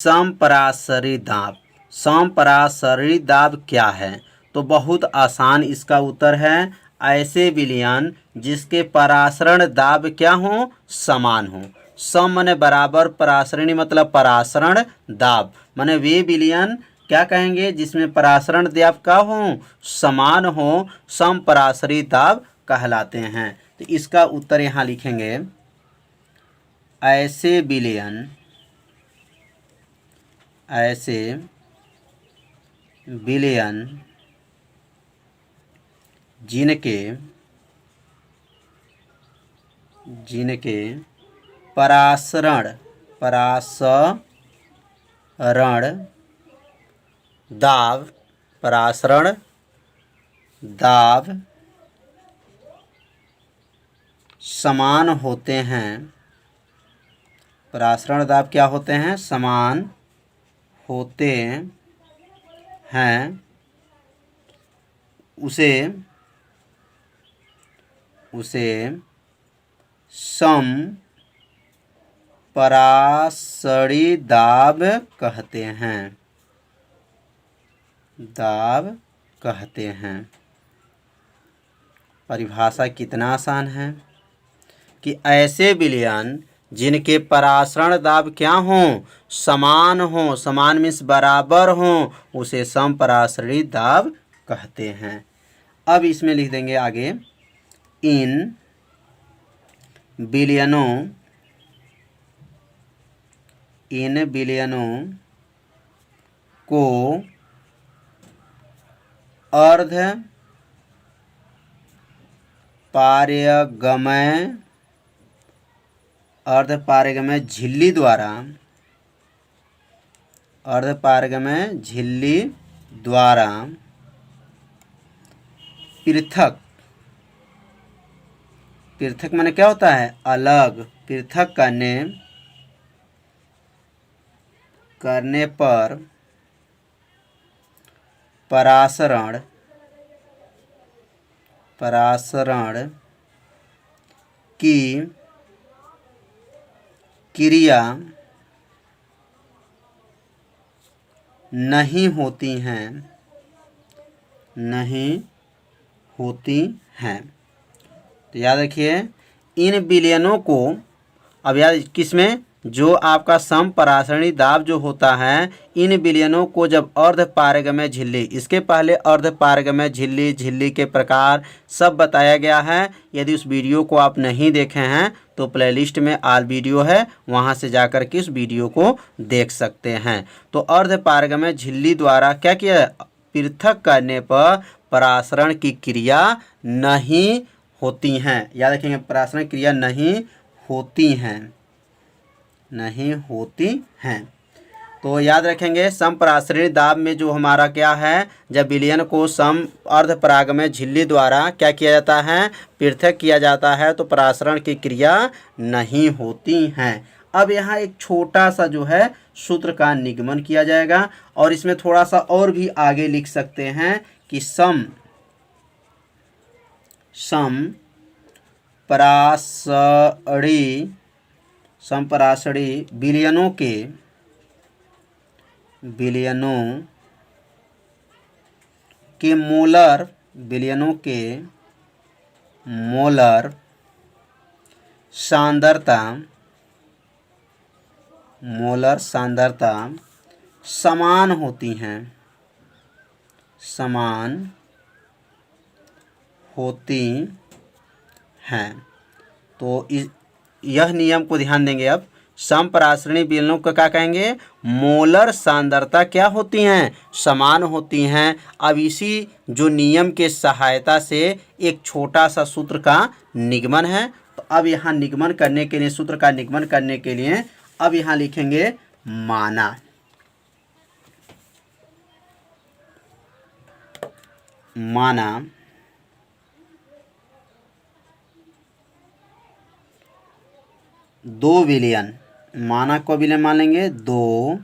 समपराशरी दाब। समपराशरी दाब क्या है? तो बहुत आसान इसका उत्तर है, ऐसे विलयन जिसके परासरण दाब क्या हो? समान हो। सम माने बराबर, परासरणी मतलब परासरण, दाब माने वे विलयन क्या कहेंगे जिसमें परासरण दाब का हो? समान हो, समपराशरी दाब कहलाते हैं। तो इसका उत्तर यहाँ लिखेंगे, ऐसे विलयन जिनके परासरण दाब समान होते हैं। परासरण दाब क्या होते हैं? समान होते हैं। उसे समपराशरी दाब कहते हैं। परिभाषा कितना आसान है कि ऐसे विलयन जिनके परासरण दाब क्या हों? समान हों। समान मीन्स बराबर हों, उसे समपराशरी दाब कहते हैं। अब इसमें लिख देंगे आगे, इन विलयनों को अर्ध पारगम्य झिल्ली द्वारा पृथक माने क्या होता है? अलग। पृथक करने पर परासरण की क्रिया नहीं होती हैं। तो याद रखिए, इन विलयनों को, अब याद किसमें? जो आपका समपराशरणी दाब जो होता है, इन विलयनों को जब अर्ध पारगम्य झिल्ली, इसके पहले अर्ध पारगम्य झिल्ली के प्रकार सब बताया गया है। यदि उस वीडियो को आप नहीं देखे हैं तो प्लेलिस्ट में ऑल वीडियो है, वहां से जाकर के उस वीडियो को देख सकते हैं। तो अर्ध पारगम्य झिल्ली द्वारा क्या किया? पृथक करने पर परासरण की क्रिया नहीं होती हैं। याद रखेंगे, परासरण क्रिया नहीं होती हैं। तो याद रखेंगे, समपराशरी दाब में जो हमारा क्या है, जब विलयन को सम अर्ध परागम्य झिल्ली द्वारा क्या किया जाता है? पृथक किया जाता है, तो परासरण की क्रिया नहीं होती हैं। अब यहाँ एक छोटा सा जो है सूत्र का निगमन किया जाएगा, और इसमें थोड़ा सा और भी आगे लिख सकते हैं कि समपराशरी विलयनों के मोलर सांद्रता समान होती हैं। तो यह नियम को ध्यान देंगे। अब समपराशरणी विलयनों को क्या कहेंगे? मोलर सांद्रता क्या होती हैं? समान होती हैं। अब इसी जो नियम के सहायता से एक छोटा सा सूत्र का निगमन है। तो अब यहाँ निगमन करने के लिए, सूत्र का निगमन करने के लिए अब यहाँ लिखेंगे माना। दो विलयन, माना को विलयन मान लेंगे, दो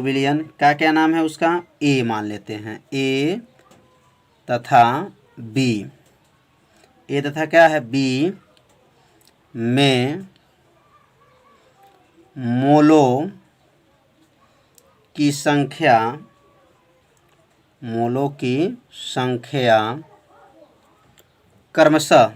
विलयन का क्या नाम है उसका? ए मान लेते हैं। ए तथा बी में मोलों की संख्या क्रमशः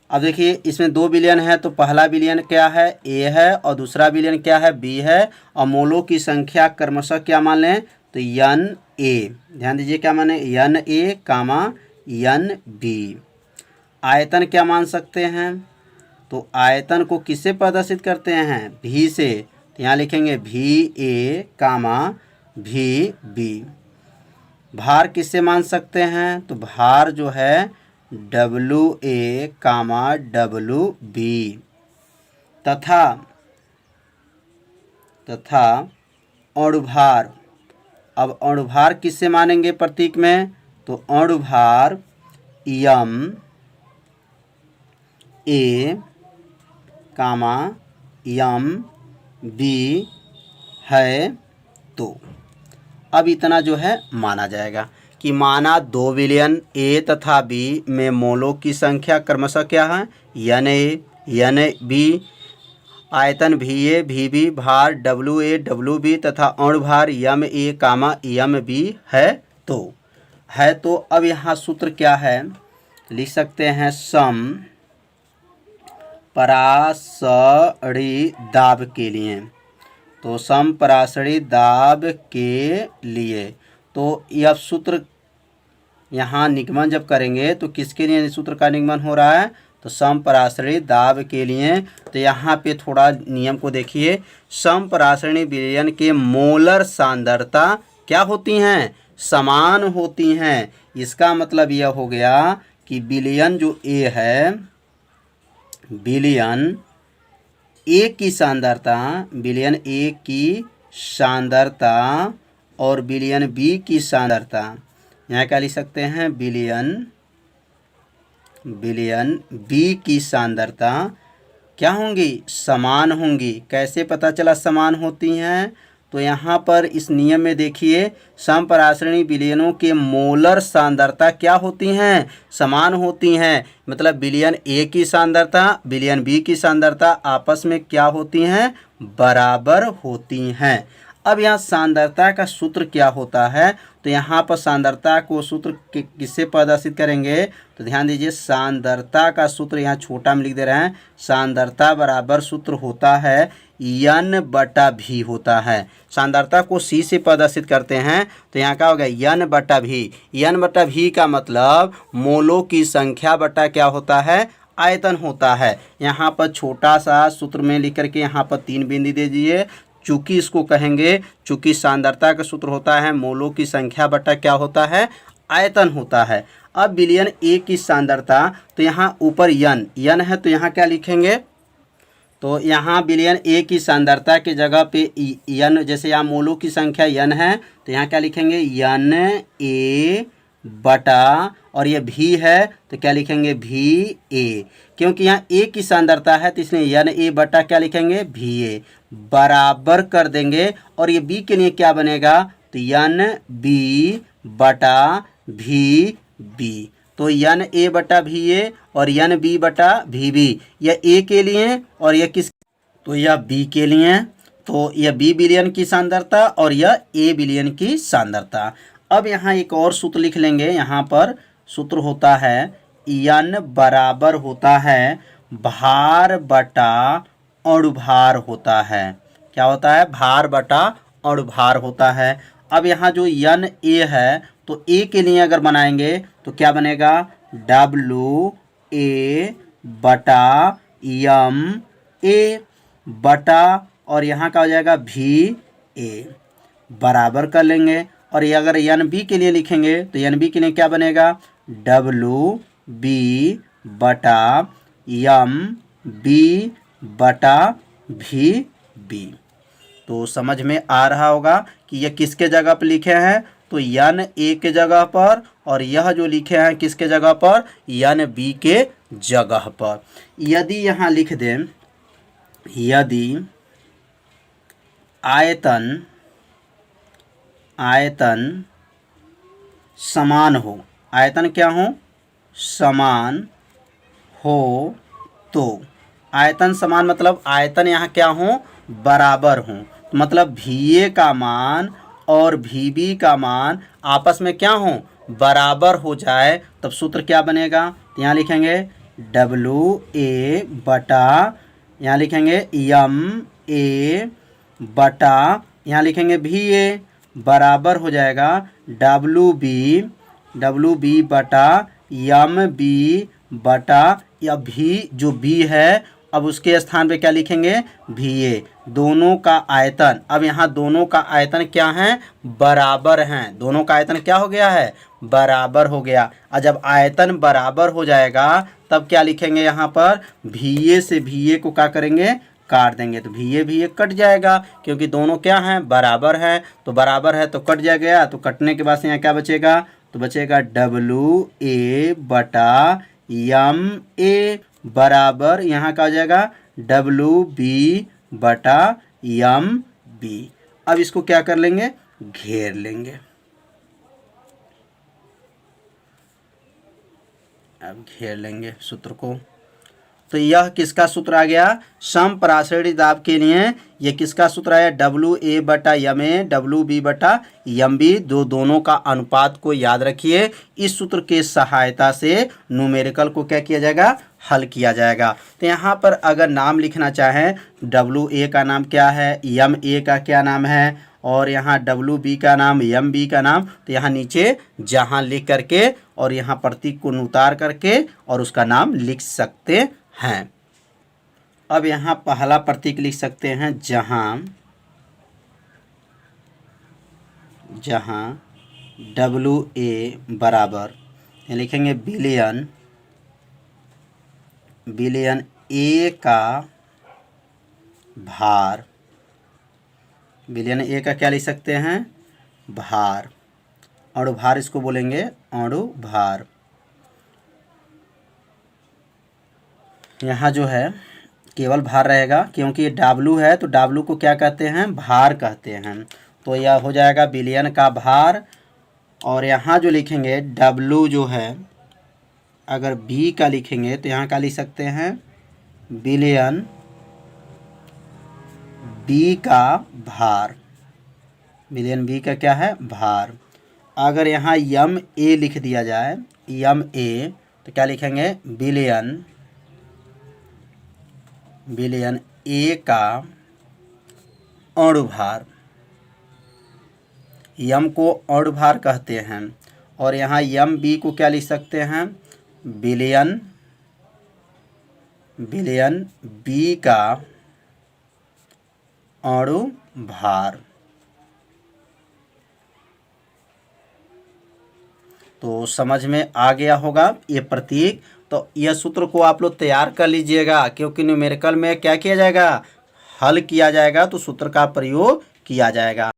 अब देखिए इसमें 2 बिलियन है तो पहला बिलियन क्या है, ए है, और दूसरा बिलियन क्या है, बी है। और मोलों की संख्या क्रमशः क्या मान लें, तो एन ए, ध्यान दीजिए क्या माने, n a comma n b. आयतन क्या मान सकते हैं, तो आयतन को किससे प्रदर्शित करते हैं, भी से, तो यहाँ लिखेंगे भी ए कामा भी बी। भार किससे मान सकते हैं, तो भार जो है W A comma W B. तथा अणुभार, अब अणुभार किससे मानेंगे प्रतीक में, तो अणुभार यम ए कामा यम बी है। तो अब इतना जो है माना जाएगा कि माना 2 बिलियन ए तथा बी में मोलों की संख्या क्रमशः क्या है, एन ए एन बी, आयतन भी ए भी बी, भार डब्ल्यू ए डब्ल्यू बी तथा अणुभार यम ए कामा यम बी है। तो अब यहाँ सूत्र क्या है, लिख सकते हैं सम परासरी दाब के लिए, तो समपरासरी दाब के लिए, तो यह सूत्र यहाँ निगमन जब करेंगे तो किसके लिए सूत्र का निगमन हो रहा है, तो समपरासरी दाब के लिए। तो यहाँ पे थोड़ा नियम को देखिए, समपरासरी विलयन के मोलर सांद्रता क्या होती हैं, समान होती हैं। इसका मतलब यह हो गया कि विलयन जो ए है, विलयन ए की सांद्रता, विलयन ए की सांद्रता और विलयन बी की सांद्रता, यहाँ क्या लिख सकते हैं, विलयन बी की सांद्रता क्या होंगी, समान होंगी। कैसे पता चला समान होती हैं, तो यहाँ पर इस नियम में देखिए समपरासरणी विलयनों के मोलर सांद्रता क्या होती हैं, समान होती हैं। मतलब विलयन ए की सांद्रता विलयन बी की सांद्रता आपस में क्या होती हैं, बराबर होती हैं। अब यहाँ सांद्रता का सूत्र क्या होता है, तो यहाँ पर सांद्रता को सूत्र किससे प्रदर्शित करेंगे, तो ध्यान दीजिए सांद्रता का सूत्र यहाँ छोटा में लिख दे रहे हैं, सांद्रता बराबर सूत्र होता है एन बटा भी होता है। सांद्रता को सी से प्रदर्शित करते हैं तो यहाँ क्या होगा, एन बटा भी। एन बटा भी का मतलब मोलों की संख्या बटा क्या होता है, आयतन होता है। यहाँ पर छोटा सा सूत्र में लिख करके यहाँ पर 3 बिंदु दे दीजिए, चूँकि इसको कहेंगे, चूँकि सांद्रता का सूत्र होता है मोलों की संख्या बटा क्या होता है, आयतन होता है। अब विलयन ए की सांद्रता, तो यहाँ ऊपर यन है तो यहाँ क्या लिखेंगे, तो यहाँ विलयन ए की सांद्रता के जगह पे यन, जैसे यहाँ मोलों की संख्या यन है तो यहाँ क्या लिखेंगे, यन ए बटा, और ये भी है तो क्या लिखेंगे, भी ए। क्योंकि यहाँ ए की सांद्रता है तो इसलिए यन ए बटा क्या लिखेंगे, भी ए, बराबर कर देंगे। और ये बी के लिए क्या बनेगा, तो यन बी बटा भी बी। तो यन ए बटा भी ए और यन बी बटा भी बी, यह ए के लिए और यह किस, तो यह बी के लिए। तो यह बी विलयन की सांद्रता और यह ए विलयन की सांद्रता। अब यहाँ एक और सूत्र लिख लेंगे, यहाँ पर सूत्र होता है यन बराबर होता है भार बटा अणुभार होता है। क्या होता है, भार बटा अणुभार होता है। अब यहाँ जो यन ए है तो ए के लिए अगर बनाएंगे तो क्या बनेगा, डब्लू ए बटा यम ए बटा, और यहाँ का हो जाएगा भी ए, बराबर कर लेंगे। और ये अगर एन बी के लिए लिखेंगे तो एन बी के लिए क्या बनेगा, डब्लू बी बटा यम बी बटा भी बी। तो समझ में आ रहा होगा कि ये किसके जगह पर लिखे हैं, तो यन ए के जगह पर, और यह जो लिखे हैं किसके जगह पर, यन बी के जगह पर। यदि यहाँ लिख दें, यदि आयतन समान हो, आयतन क्या हो, समान हो, तो आयतन समान मतलब आयतन यहाँ क्या हो, बराबर हो। तो मतलब VA का मान और VB का मान आपस में क्या हो, बराबर हो जाए, तब सूत्र क्या बनेगा। तो यहाँ लिखेंगे WA बटा, यहाँ लिखेंगे MA बटा, यहाँ लिखेंगे VA बराबर हो जाएगा WB बटा MB बटा, या भी जो B है अब उसके स्थान पे क्या लिखेंगे, VA। दोनों का आयतन, अब यहाँ दोनों का आयतन क्या है, बराबर हैं। दोनों का आयतन क्या हो गया है, बराबर हो गया। और जब आयतन बराबर हो जाएगा तब क्या लिखेंगे, यहाँ पर VA से VA को क्या करेंगे, काट देंगे। तो VA कट जाएगा क्योंकि दोनों क्या हैं, बराबर हैं। तो बराबर है तो कट जाएगा। तो कटने के बाद से यहाँ क्या बचेगा, तो बचेगा WA बटा MA बराबर, यहाँ का हो जाएगा WB बटा MB। अब इसको क्या कर लेंगे, घेर लेंगे। अब घेर लेंगे सूत्र को। तो यह किसका सूत्र आ गया, समपराशरणी दाब के लिए ये किसका सूत्र आया, WA बटा MA WB बटा MB। दोनों का अनुपात को याद रखिए। इस सूत्र के सहायता से न्यूमेरिकल को क्या किया जाएगा, हल किया जाएगा। तो यहाँ पर अगर नाम लिखना चाहें, WA का नाम क्या है, MA का क्या नाम है, और यहाँ WB का नाम, MB का नाम, तो यहाँ नीचे जहाँ लिख करके और यहाँ प्रतीक को उतार करके और उसका नाम लिख सकते हैं। अब यहाँ पहला प्रतीक लिख सकते हैं जहाँ WA बराबर, लिखेंगे बिलियन A का भार। बिलियन A का क्या लिख सकते हैं, भार। अणु भार इसको बोलेंगे, अणु भार। यहाँ जो है केवल भार रहेगा क्योंकि ये W है, तो W को क्या कहते हैं, भार कहते हैं। तो यह हो जाएगा बिलियन का भार। और यहाँ जो लिखेंगे W जो है, अगर B का लिखेंगे तो यहाँ क्या लिख सकते हैं, बिलियन B का भार। बिलियन B का क्या है, भार। अगर यहाँ MA लिख दिया जाए, MA, तो क्या लिखेंगे, बिलियन A का अणुभार। M को अणुभार कहते हैं। और यहाँ MB को क्या लिख सकते हैं, बिलियन B का अणुभार। तो समझ में आ गया होगा ये प्रतीक। तो यह सूत्र को आप लोग तैयार कर लीजिएगा क्योंकि न्यूमेरिकल में क्या किया जाएगा, हल किया जाएगा, तो सूत्र का प्रयोग किया जाएगा।